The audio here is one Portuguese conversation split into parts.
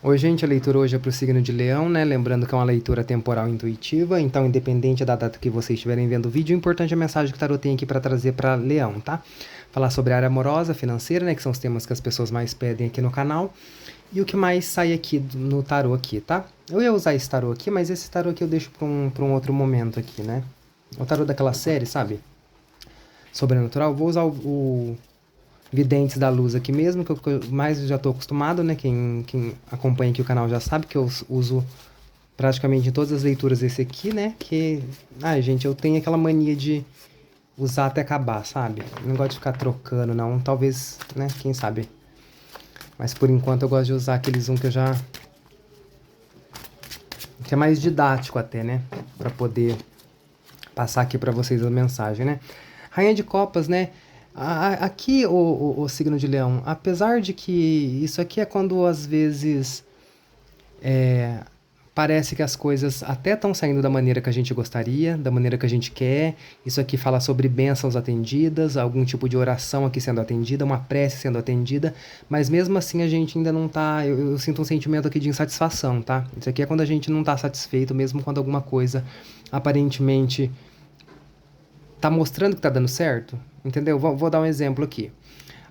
Oi, gente, a leitura hoje é para o signo de Leão, né? Lembrando que é uma leitura temporal intuitiva, então, independente da data que vocês estiverem vendo o vídeo, o importante é a mensagem que o tarot tem aqui para trazer para Leão, tá? Falar sobre a área amorosa, financeira, né? Que são os temas que as pessoas mais pedem aqui no canal. E o que mais sai aqui no tarot aqui, tá? Eu ia usar esse tarot aqui, mas esse tarot aqui eu deixo para um outro momento aqui, né? O tarot daquela série, sabe? Sobrenatural. Vou usar o Videntes da Luz aqui mesmo, que eu mais já estou acostumado, né? Quem acompanha aqui o canal já sabe que eu uso praticamente em todas as leituras esse aqui, né? Que, gente, eu tenho aquela mania de usar até acabar, sabe? Não gosto de ficar trocando, não. Talvez, né? Quem sabe. Mas por enquanto eu gosto de usar aqueles que eu já... que é mais didático até, né? Pra poder passar aqui pra vocês a mensagem, né? Rainha de Copas, né? Aqui, o signo de Leão, apesar de que isso aqui é quando às vezes parece que as coisas até estão saindo da maneira que a gente gostaria, da maneira que a gente quer. Isso aqui fala sobre bênçãos atendidas, algum tipo de oração aqui sendo atendida, uma prece sendo atendida, mas mesmo assim a gente ainda não tá. Eu sinto um sentimento aqui de insatisfação, tá? Isso aqui é quando a gente não tá satisfeito, mesmo quando alguma coisa aparentemente tá mostrando que tá dando certo, entendeu? Vou dar um exemplo aqui.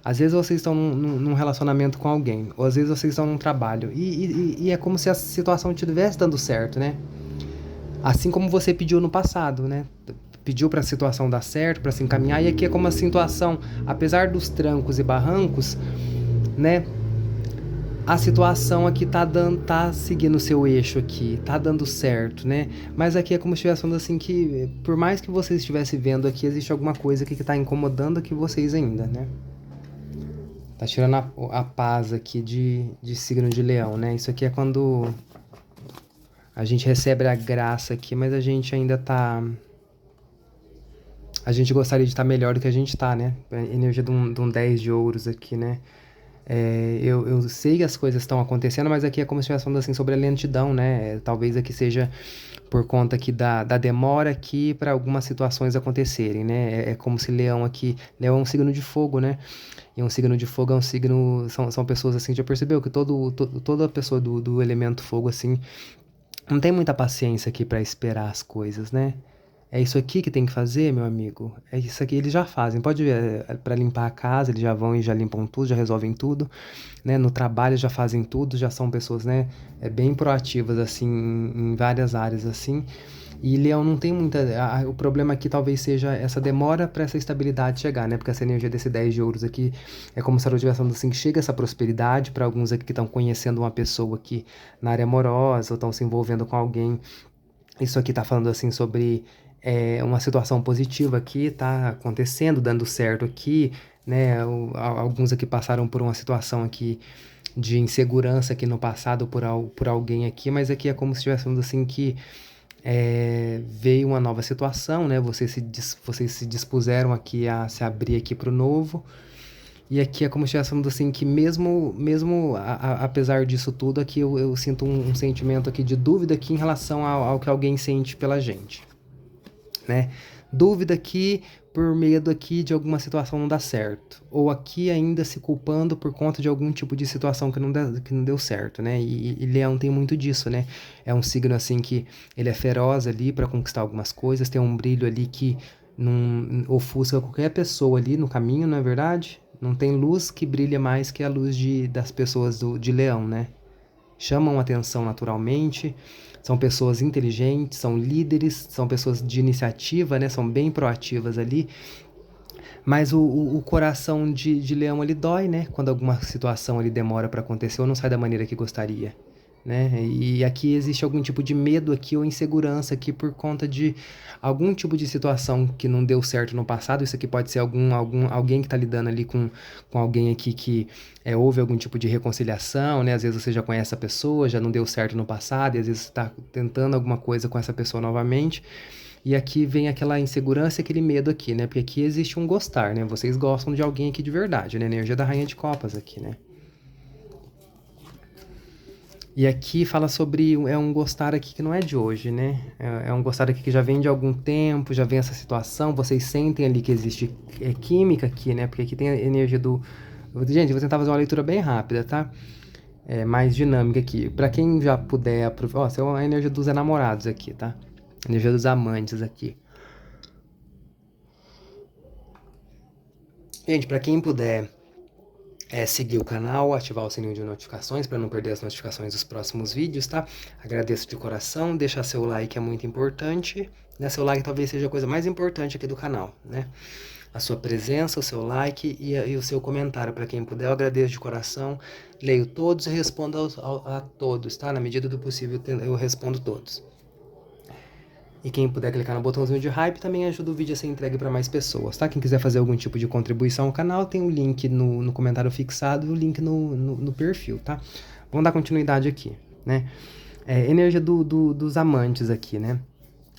Às vezes vocês estão num relacionamento com alguém, ou às vezes vocês estão num trabalho, e é como se a situação estivesse dando certo, né? Assim como você pediu no passado, né? Pediu para a situação dar certo, para se encaminhar, e aqui é como a situação, apesar dos trancos e barrancos, né? A situação aqui tá seguindo o seu eixo aqui, tá dando certo, né? Mas aqui é como se estivesse falando assim que, por mais que vocês estivessem vendo aqui, existe alguma coisa aqui que tá incomodando aqui vocês ainda, né? Tá tirando a paz aqui de signo de Leão, né? Isso aqui é quando a gente recebe a graça aqui, mas a gente ainda tá... A gente gostaria de estar melhor do que a gente tá, né? A energia de um 10 de ouros aqui, né? Eu sei que as coisas estão acontecendo, mas aqui é como se estivesse falando assim sobre a lentidão, né? Talvez aqui seja por conta aqui da demora aqui para algumas situações acontecerem, né? É como se Leão aqui... Leão é um signo de fogo, né? E um signo de fogo é um signo... São pessoas assim, já percebeu que toda pessoa do elemento fogo, assim, não tem muita paciência aqui para esperar as coisas, né? É isso aqui que tem que fazer, meu amigo. É isso aqui, eles já fazem. Pode ver, para limpar a casa, eles já vão e já limpam tudo, já resolvem tudo, né? No trabalho já fazem tudo, já são pessoas, né, bem proativas, assim, em várias áreas, assim. E Leão não tem muita... o problema aqui talvez seja essa demora para essa estabilidade chegar, né? Porque essa energia desse 10 de ouros aqui é como se ela estivesse falando assim, que chega essa prosperidade para alguns aqui que estão conhecendo uma pessoa aqui na área amorosa ou estão se envolvendo com alguém. Isso aqui tá falando assim sobre uma situação positiva aqui, tá acontecendo, dando certo aqui, né? Alguns aqui passaram por uma situação aqui de insegurança aqui no passado por alguém aqui, mas aqui é como se estivesse falando assim que veio uma nova situação, né? Vocês se dispuseram aqui a se abrir aqui para o novo. E aqui é como se estivesse falando assim que mesmo apesar disso tudo, aqui eu sinto um sentimento aqui de dúvida aqui em relação ao que alguém sente pela gente, né? Dúvida aqui por medo aqui de alguma situação não dar certo. Ou aqui ainda se culpando por conta de algum tipo de situação que não deu certo, né? E Leão tem muito disso, né? É um signo assim que ele é feroz ali para conquistar algumas coisas, tem um brilho ali que não ofusca qualquer pessoa ali no caminho, não é verdade? Não tem luz que brilha mais que a luz das pessoas de Leão, né? Chamam atenção naturalmente, são pessoas inteligentes, são líderes, são pessoas de iniciativa, né? São bem proativas ali. Mas o coração de Leão, ele dói, né? Quando alguma situação ele demora para acontecer ou não sai da maneira que gostaria, né? E aqui existe algum tipo de medo aqui ou insegurança aqui por conta de algum tipo de situação que não deu certo no passado. Isso aqui pode ser alguém que está lidando ali com alguém aqui que houve algum tipo de reconciliação, né? Às vezes você já conhece a pessoa, já não deu certo no passado, e às vezes você está tentando alguma coisa com essa pessoa novamente. E aqui vem aquela insegurança e aquele medo aqui, né? Porque aqui existe um gostar, né? Vocês gostam de alguém aqui de verdade, né? Energia da Rainha de Copas aqui, né? E aqui fala sobre um gostar aqui que não é de hoje, né? É um gostar aqui que já vem de algum tempo, já vem essa situação, vocês sentem ali que existe química aqui, né? Porque aqui tem a energia do... Gente, eu vou tentar fazer uma leitura bem rápida, tá? mais dinâmica aqui. Pra quem já puder aproveitar, ó, essa é a energia dos enamorados aqui, tá? Energia dos amantes aqui. Gente, pra quem puder seguir o canal, ativar o sininho de notificações para não perder as notificações dos próximos vídeos, tá? Agradeço de coração, deixar seu like é muito importante, né? Seu like talvez seja a coisa mais importante aqui do canal, né? A sua presença, o seu like e o seu comentário, para quem puder, eu agradeço de coração. Leio todos e respondo a todos, tá? Na medida do possível eu respondo todos. E quem puder clicar no botãozinho de hype também ajuda o vídeo a ser entregue para mais pessoas, tá? Quem quiser fazer algum tipo de contribuição ao canal, tem o link no comentário fixado e o link no perfil, tá? Vamos dar continuidade aqui, né? Energia dos amantes aqui, né?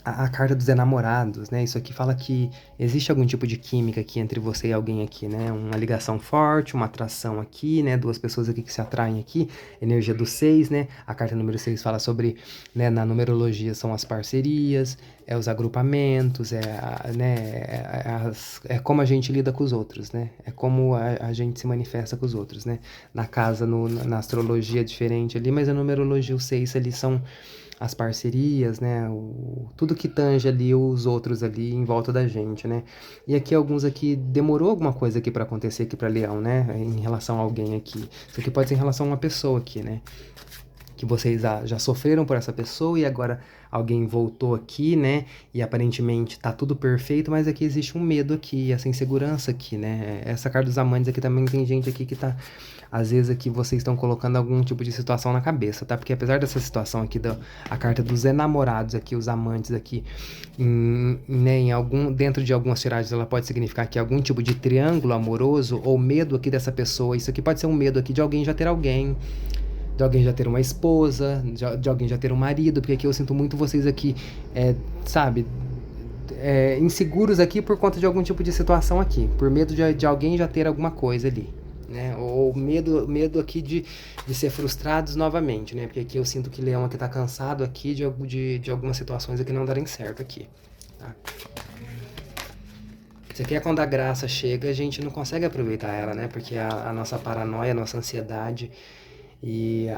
A carta dos enamorados, né? Isso aqui fala que existe algum tipo de química aqui entre você e alguém aqui, né? Uma ligação forte, uma atração aqui, né? Duas pessoas aqui que se atraem aqui. Energia do 6, né? A carta número 6 fala sobre, né? Na numerologia são as parcerias, os agrupamentos, como a gente lida com os outros, né? É como a gente se manifesta com os outros, né? Na casa, na astrologia é diferente ali, mas a numerologia, o 6 ali são as parcerias, né, tudo que tange ali os outros ali em volta da gente, né? E aqui alguns aqui demorou alguma coisa aqui para acontecer aqui para Leão, né, em relação a alguém aqui. Isso aqui pode ser em relação a uma pessoa aqui, né? Que vocês já sofreram por essa pessoa e agora alguém voltou aqui, né? E aparentemente tá tudo perfeito, mas aqui existe um medo aqui, essa insegurança aqui, né? Essa carta dos amantes aqui também tem gente aqui que tá, às vezes aqui vocês estão colocando algum tipo de situação na cabeça, tá? Porque apesar dessa situação aqui, a carta dos enamorados aqui, os amantes aqui, dentro de algumas tiragens ela pode significar que algum tipo de triângulo amoroso ou medo aqui dessa pessoa, isso aqui pode ser um medo aqui de alguém já ter alguém, de alguém já ter uma esposa, de alguém já ter um marido, porque aqui eu sinto muito vocês aqui, sabe, inseguros aqui por conta de algum tipo de situação aqui, por medo de alguém já ter alguma coisa ali, né, ou medo aqui de ser frustrados novamente, né, porque aqui eu sinto que Leão aqui tá cansado aqui de algumas situações aqui não darem certo aqui, tá? Isso aqui é quando a graça chega, a gente não consegue aproveitar ela, né, porque a nossa paranoia, a nossa ansiedade e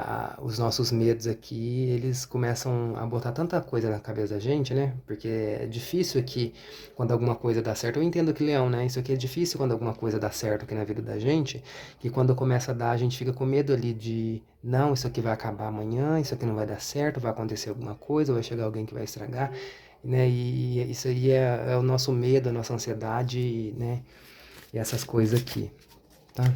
os nossos medos aqui, eles começam a botar tanta coisa na cabeça da gente, né? Porque é difícil aqui quando alguma coisa dá certo. Eu entendo que, Leão, né? Isso aqui é difícil quando alguma coisa dá certo aqui na vida da gente. Que quando começa a dar, a gente fica com medo ali de... Não, isso aqui vai acabar amanhã, isso aqui não vai dar certo, vai acontecer alguma coisa, vai chegar alguém que vai estragar, né? E isso aí é o nosso medo, a nossa ansiedade, né? E essas coisas aqui, tá?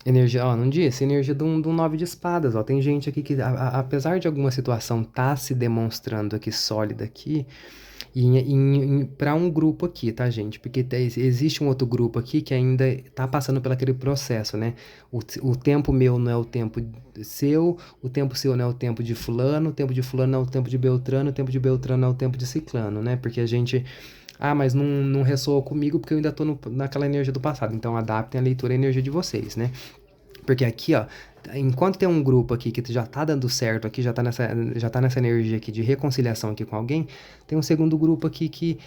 Energia, ó, não disse, energia de um 9 de espadas, ó, tem gente aqui que, apesar de alguma situação tá se demonstrando aqui sólida aqui, para um grupo aqui, tá, gente? Porque existe um outro grupo aqui que ainda tá passando por aquele processo, né? O tempo meu não é o tempo seu, o tempo seu não é o tempo de fulano, o tempo de fulano não é o tempo de Beltrano, o tempo de Beltrano não é o tempo de Ciclano, né? Porque a gente... Ah, mas não ressoa comigo porque eu ainda tô naquela energia do passado. Então adaptem a leitura e a energia de vocês, né? Porque aqui, ó, enquanto tem um grupo aqui que já tá dando certo aqui, já tá nessa energia aqui de reconciliação aqui com alguém, tem um segundo grupo aqui que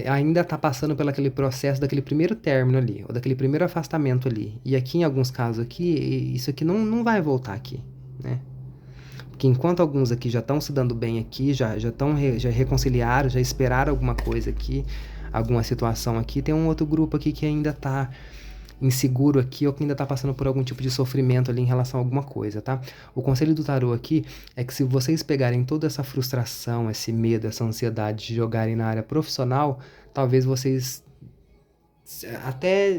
ainda tá passando pelo aquele processo daquele primeiro término ali, ou daquele primeiro afastamento ali. E aqui, em alguns casos aqui, isso aqui não vai voltar aqui, né? Porque enquanto alguns aqui já estão se dando bem aqui, já reconciliaram, já esperaram alguma coisa aqui, alguma situação aqui, tem um outro grupo aqui que ainda tá inseguro aqui ou que ainda tá passando por algum tipo de sofrimento ali em relação a alguma coisa, tá? O conselho do tarô aqui é que se vocês pegarem toda essa frustração, esse medo, essa ansiedade de jogarem na área profissional, talvez vocês até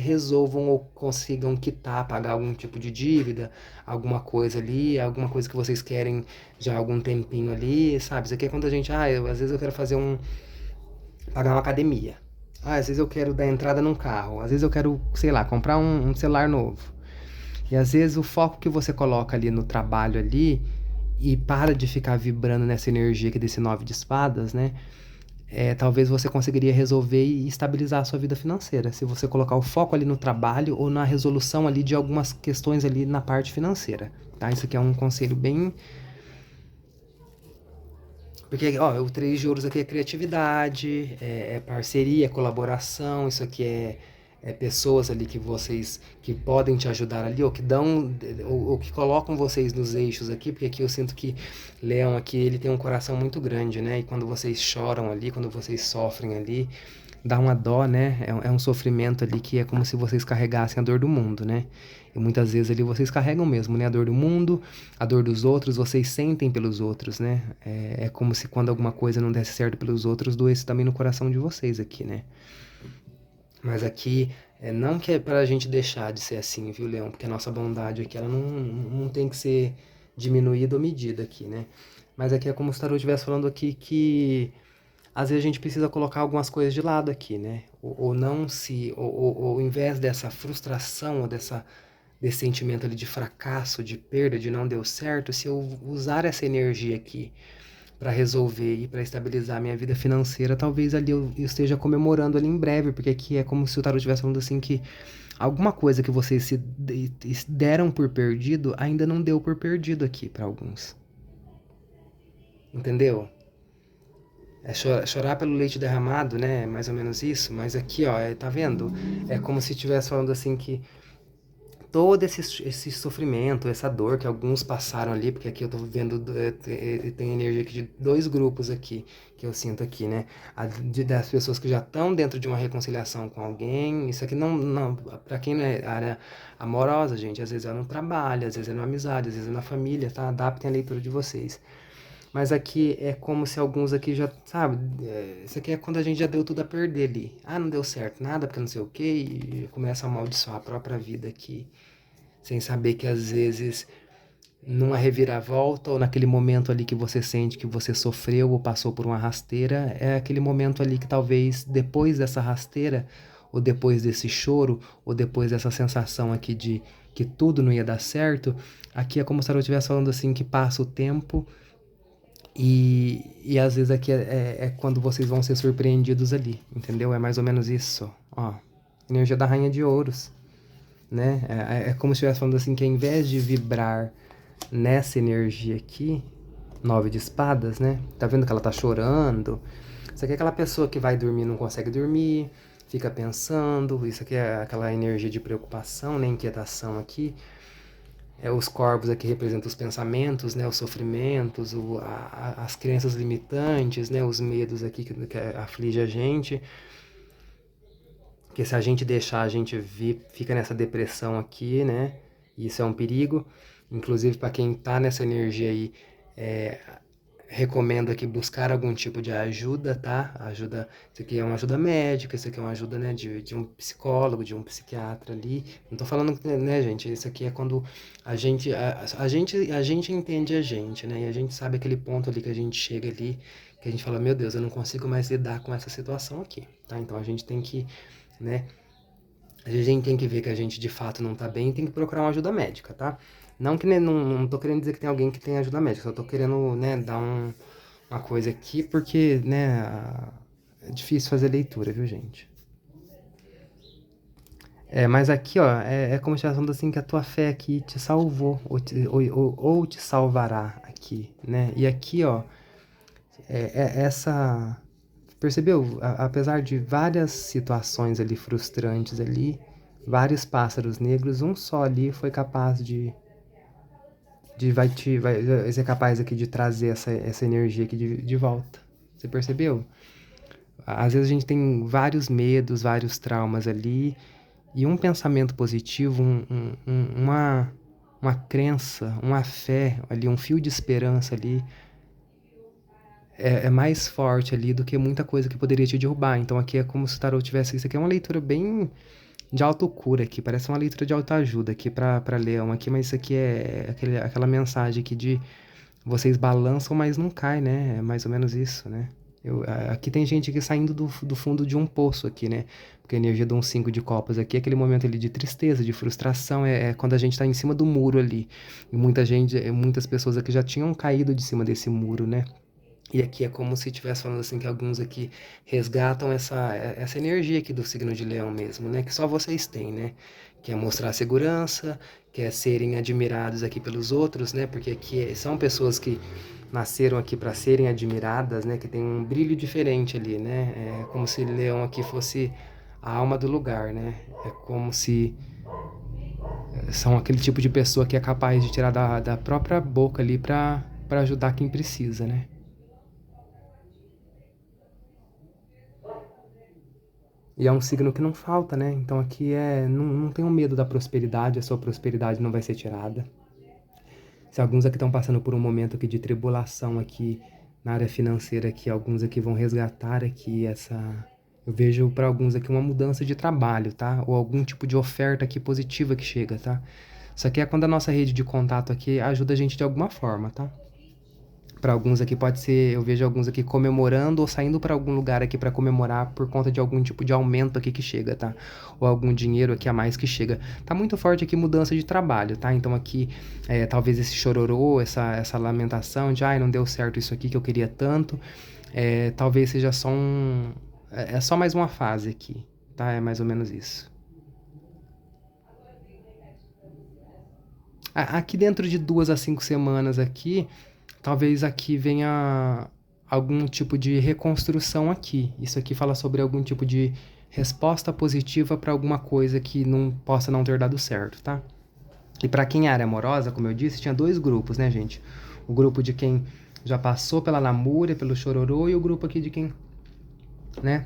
resolvam ou consigam quitar, pagar algum tipo de dívida, alguma coisa ali, alguma coisa que vocês querem já há algum tempinho ali, sabe? Isso aqui é quando a gente, às vezes eu quero pagar uma academia. Às vezes eu quero dar entrada num carro, às vezes eu quero, sei lá, comprar um celular novo. E às vezes o foco que você coloca ali no trabalho ali e para de ficar vibrando nessa energia aqui desse 9 de espadas, né? Talvez você conseguiria resolver e estabilizar a sua vida financeira, se você colocar o foco ali no trabalho ou na resolução ali de algumas questões ali na parte financeira, tá? Isso aqui é um conselho bem Porque, ó, o três de ouros aqui é criatividade, é parceria, é colaboração, isso aqui é pessoas ali que vocês, que podem te ajudar ali, ou que dão, ou que colocam vocês nos eixos aqui, porque aqui eu sinto que Leão aqui, ele tem um coração muito grande, né? E quando vocês choram ali, quando vocês sofrem ali, dá uma dó, né? É um sofrimento ali que é como se vocês carregassem a dor do mundo, né? E muitas vezes ali vocês carregam mesmo, né? A dor do mundo, a dor dos outros, vocês sentem pelos outros, né? É como se quando alguma coisa não desse certo pelos outros, doesse também no coração de vocês aqui, né? Mas aqui, não que é pra gente deixar de ser assim, viu, Leão? Porque a nossa bondade aqui, ela não tem que ser diminuída ou medida aqui, né? Mas aqui é como se o Tarot estivesse falando aqui que às vezes a gente precisa colocar algumas coisas de lado aqui, né? Ou não se, ou ao invés dessa frustração, ou desse sentimento ali de fracasso, de perda, de não deu certo, se eu usar essa energia aqui para resolver e para estabilizar a minha vida financeira, talvez ali eu esteja comemorando ali em breve, porque aqui é como se o tarot estivesse falando assim que alguma coisa que vocês se deram por perdido ainda não deu por perdido aqui para alguns. Entendeu? É chorar pelo leite derramado, né? Mais ou menos isso. Mas aqui, ó, tá vendo? É como se estivesse falando assim que todo esse sofrimento, essa dor que alguns passaram ali, porque aqui eu tô vendo, tem energia aqui de dois grupos aqui, que eu sinto aqui, né? Das pessoas que já estão dentro de uma reconciliação com alguém, isso aqui não pra quem não é área amorosa, gente, às vezes é no trabalho, às vezes é na amizade, às vezes é na família, tá? Adaptem a leitura de vocês. Mas aqui é como se alguns aqui já, sabe, isso aqui é quando a gente já deu tudo a perder ali. Ah, não deu certo nada, porque não sei o quê, e começa a amaldiçoar a própria vida aqui sem saber que às vezes numa reviravolta ou naquele momento ali que você sente que você sofreu ou passou por uma rasteira, é aquele momento ali que talvez depois dessa rasteira, ou depois desse choro, ou depois dessa sensação aqui de que tudo não ia dar certo, aqui é como se eu estivesse falando assim que passa o tempo e às vezes aqui é quando vocês vão ser surpreendidos ali, entendeu? É mais ou menos isso, ó. Energia da Rainha de Ouros, né? É como se estivesse falando assim que ao invés de vibrar nessa energia aqui, nove de espadas, né? Tá vendo que ela tá chorando? Isso aqui é aquela pessoa que vai dormir e não consegue dormir, fica pensando. Isso aqui é aquela energia de preocupação, né? Inquietação aqui. Os corvos aqui representam os pensamentos, né? Os sofrimentos, as crenças limitantes, né? Os medos aqui que aflige a gente. Porque se a gente deixar, a gente fica nessa depressão aqui, né? E isso é um perigo. Inclusive, para quem tá nessa energia aí, recomendo aqui buscar algum tipo de ajuda, tá? Ajuda, isso aqui é uma ajuda médica, isso aqui é uma ajuda, né, de um psicólogo, de um psiquiatra ali. Não tô falando, né, gente, isso aqui é quando a gente entende a gente, né? E a gente sabe aquele ponto ali que a gente chega ali, que a gente fala, meu Deus, eu não consigo mais lidar com essa situação aqui, tá? Então a gente tem que, né, a gente tem que ver que a gente de fato não tá bem e tem que procurar uma ajuda médica, tá? Não que né, não tô querendo dizer que tem alguém que tem ajuda médica, só tô querendo, né, dar uma coisa aqui, porque, né, é difícil fazer leitura, viu, gente? Mas aqui, ó, é como se estivesse falando assim que a tua fé aqui te salvou, ou te salvará aqui, né? E aqui, ó, essa. Percebeu? Apesar de várias situações ali frustrantes ali, vários pássaros negros, um só ali foi capaz vai ser capaz aqui de trazer essa energia aqui de volta. Você percebeu? Às vezes a gente tem vários medos, vários traumas ali, e um pensamento positivo, uma crença, uma fé ali, um fio de esperança ali, é mais forte ali do que muita coisa que poderia te derrubar. Então aqui é como se o tarot tivesse. Isso aqui é uma leitura bem de autocura aqui, parece uma leitura de autoajuda aqui para Leão aqui, mas isso aqui é aquela mensagem aqui de vocês balançam, mas não cai, né? É mais ou menos isso, né? Aqui tem gente aqui saindo do fundo de um poço aqui, né? Porque a energia de um 5 de copas aqui é aquele momento ali de tristeza, de frustração, é quando a gente tá em cima do muro ali. E muitas pessoas aqui já tinham caído de cima desse muro, né? E aqui é como se estivesse falando assim que alguns aqui resgatam essa energia aqui do signo de Leão mesmo, né? Que só vocês têm, né? Que é mostrar segurança, que é serem admirados aqui pelos outros, né? Porque aqui são pessoas que nasceram aqui para serem admiradas, né? Que tem um brilho diferente ali, né? É como se Leão aqui fosse a alma do lugar, né? É como se são aquele tipo de pessoa que é capaz de tirar da própria boca ali para ajudar quem precisa, né? E é um signo que não falta, né? Então aqui não tenham medo da prosperidade, a sua prosperidade não vai ser tirada. Se alguns aqui estão passando por um momento aqui de tribulação aqui na área financeira, aqui alguns aqui vão resgatar aqui essa. Eu vejo para alguns aqui uma mudança de trabalho, tá? Ou algum tipo de oferta aqui positiva que chega, tá? Isso aqui é quando a nossa rede de contato aqui ajuda a gente de alguma forma, tá? Para alguns aqui pode ser, eu vejo alguns aqui comemorando ou saindo para algum lugar aqui para comemorar por conta de algum tipo de aumento aqui que chega, tá? Ou algum dinheiro aqui a mais que chega. Tá muito forte aqui mudança de trabalho, tá? Então aqui talvez esse chororô, essa lamentação de ai, não deu certo isso aqui que eu queria tanto, talvez seja só é só mais uma fase aqui, tá? É mais ou menos isso. Aqui dentro de 2 a 5 semanas aqui, talvez aqui venha algum tipo de reconstrução aqui. Isso aqui fala sobre algum tipo de resposta positiva para alguma coisa que não possa não ter dado certo, tá? E para quem é área amorosa, como eu disse, tinha 2 grupos, né, gente? O grupo de quem já passou pela lamúria, pelo chororô, e o grupo aqui de quem, né,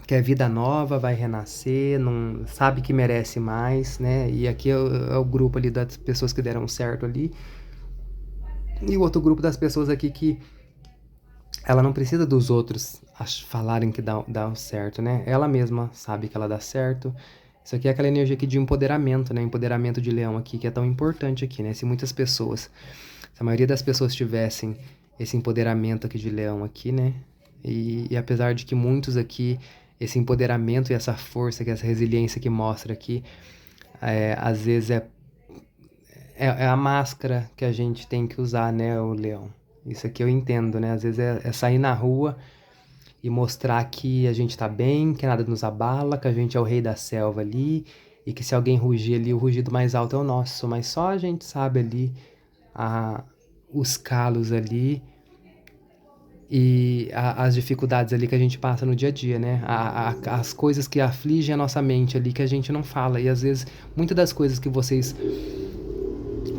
quer vida nova, vai renascer, não sabe que merece mais, né? E aqui é o grupo ali das pessoas que deram certo ali. E o outro grupo das pessoas aqui que ela não precisa dos outros falarem que dá certo, né? Ela mesma sabe que ela dá certo. Isso aqui é aquela energia aqui de empoderamento, né? Empoderamento de leão aqui, que é tão importante aqui, né? Se muitas pessoas, se a maioria das pessoas tivessem esse empoderamento aqui de leão aqui, né? E apesar de que muitos aqui, esse empoderamento e essa força, que essa resiliência que mostra aqui, às vezes é a máscara que a gente tem que usar, né, o leão. Isso aqui eu entendo, né? Às vezes é sair na rua e mostrar que a gente tá bem, que nada nos abala, que a gente é o rei da selva ali, e que se alguém rugir ali, o rugido mais alto é o nosso, mas só a gente sabe ali a, os calos ali e as dificuldades ali que a gente passa no dia a dia, né? As coisas que afligem a nossa mente ali que a gente não fala. E às vezes, muitas das coisas que vocês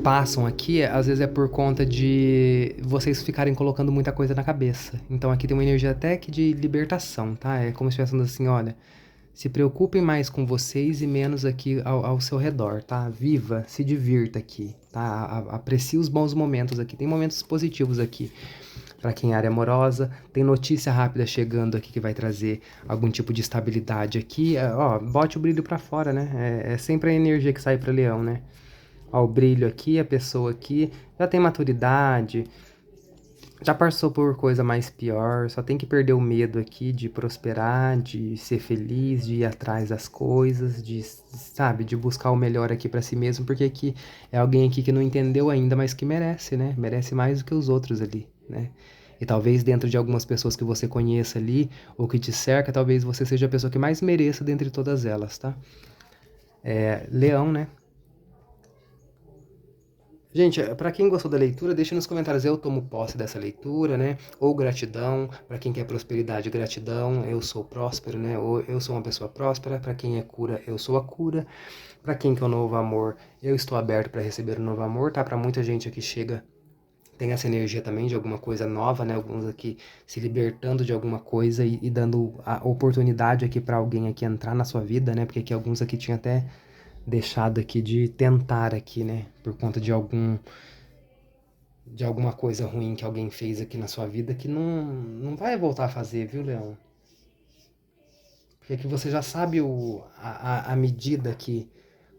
passam aqui, às vezes é por conta de vocês ficarem colocando muita coisa na cabeça. Então aqui tem uma energia até que de libertação, tá? É como se estivesse falando assim, olha, se preocupem mais com vocês e menos aqui ao seu redor, tá? Viva, se divirta aqui, tá? Aprecie os bons momentos aqui. Tem momentos positivos aqui para quem é área amorosa. Tem notícia rápida chegando aqui que vai trazer algum tipo de estabilidade aqui. Ó, bote o brilho para fora, né? É sempre a energia que sai para Leão, né? Ó, o brilho aqui, a pessoa aqui já tem maturidade, já passou por coisa mais pior, só tem que perder o medo aqui de prosperar, de ser feliz, de ir atrás das coisas, de, sabe, de buscar o melhor aqui pra si mesmo, porque aqui é alguém aqui que não entendeu ainda, mas que merece, né? Merece mais do que os outros ali, né? E talvez dentro de algumas pessoas que você conheça ali, ou que te cerca, talvez você seja a pessoa que mais mereça dentre todas elas, tá? Leão, né? Gente, para quem gostou da leitura, deixa nos comentários. Eu tomo posse dessa leitura, né? Ou gratidão. Para quem quer prosperidade, gratidão. Eu sou próspero, né? Ou eu sou uma pessoa próspera. Para quem é cura, eu sou a cura. Para quem quer o novo amor, eu estou aberto para receber o novo amor, tá? Para muita gente aqui chega, tem essa energia também de alguma coisa nova, né? Alguns aqui se libertando de alguma coisa e dando a oportunidade aqui para alguém aqui entrar na sua vida, né? Porque aqui alguns aqui tinham até deixado aqui de tentar aqui, né? Por conta de alguma coisa ruim que alguém fez aqui na sua vida que não vai voltar a fazer, viu, Leão? Porque aqui você já sabe a medida que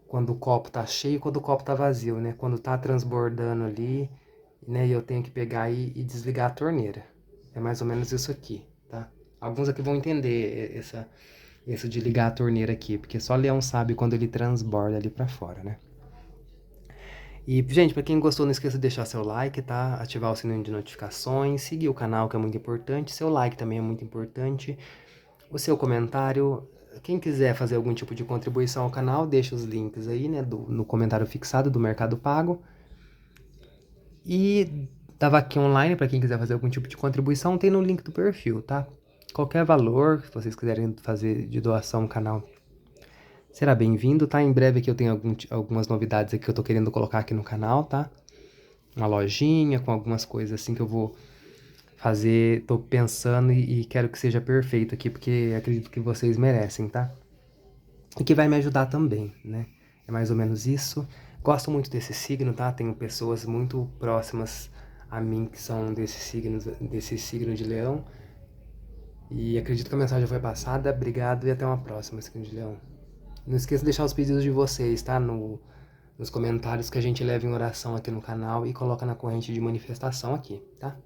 quando o copo tá cheio e quando o copo tá vazio, né? Quando tá transbordando ali, né? E eu tenho que pegar e desligar a torneira. É mais ou menos isso aqui, tá? Alguns aqui vão entender isso de ligar a torneira aqui, porque só Leão sabe quando ele transborda ali pra fora, né? E, gente, pra quem gostou, não esqueça de deixar seu like, tá? Ativar o sininho de notificações, seguir o canal, que é muito importante. Seu like também é muito importante. O seu comentário. Quem quiser fazer algum tipo de contribuição ao canal, deixa os links aí, né, no comentário fixado do Mercado Pago. E da vaquinha online, para quem quiser fazer algum tipo de contribuição, tem no link do perfil, tá? Qualquer valor, se vocês quiserem fazer de doação no canal, será bem-vindo, tá? Em breve aqui eu tenho algumas novidades aqui que eu tô querendo colocar aqui no canal, tá? Uma lojinha com algumas coisas assim que eu vou fazer, tô pensando e quero que seja perfeito aqui, porque acredito que vocês merecem, tá? E que vai me ajudar também, né? É mais ou menos isso. Gosto muito desse signo, tá? Tenho pessoas muito próximas a mim que são desse signo de Leão. E acredito que a mensagem foi passada. Obrigado e até uma próxima, signo de Leão. Não esqueça de deixar os pedidos de vocês, tá? Nos comentários que a gente leva em oração aqui no canal e coloca na corrente de manifestação aqui, tá?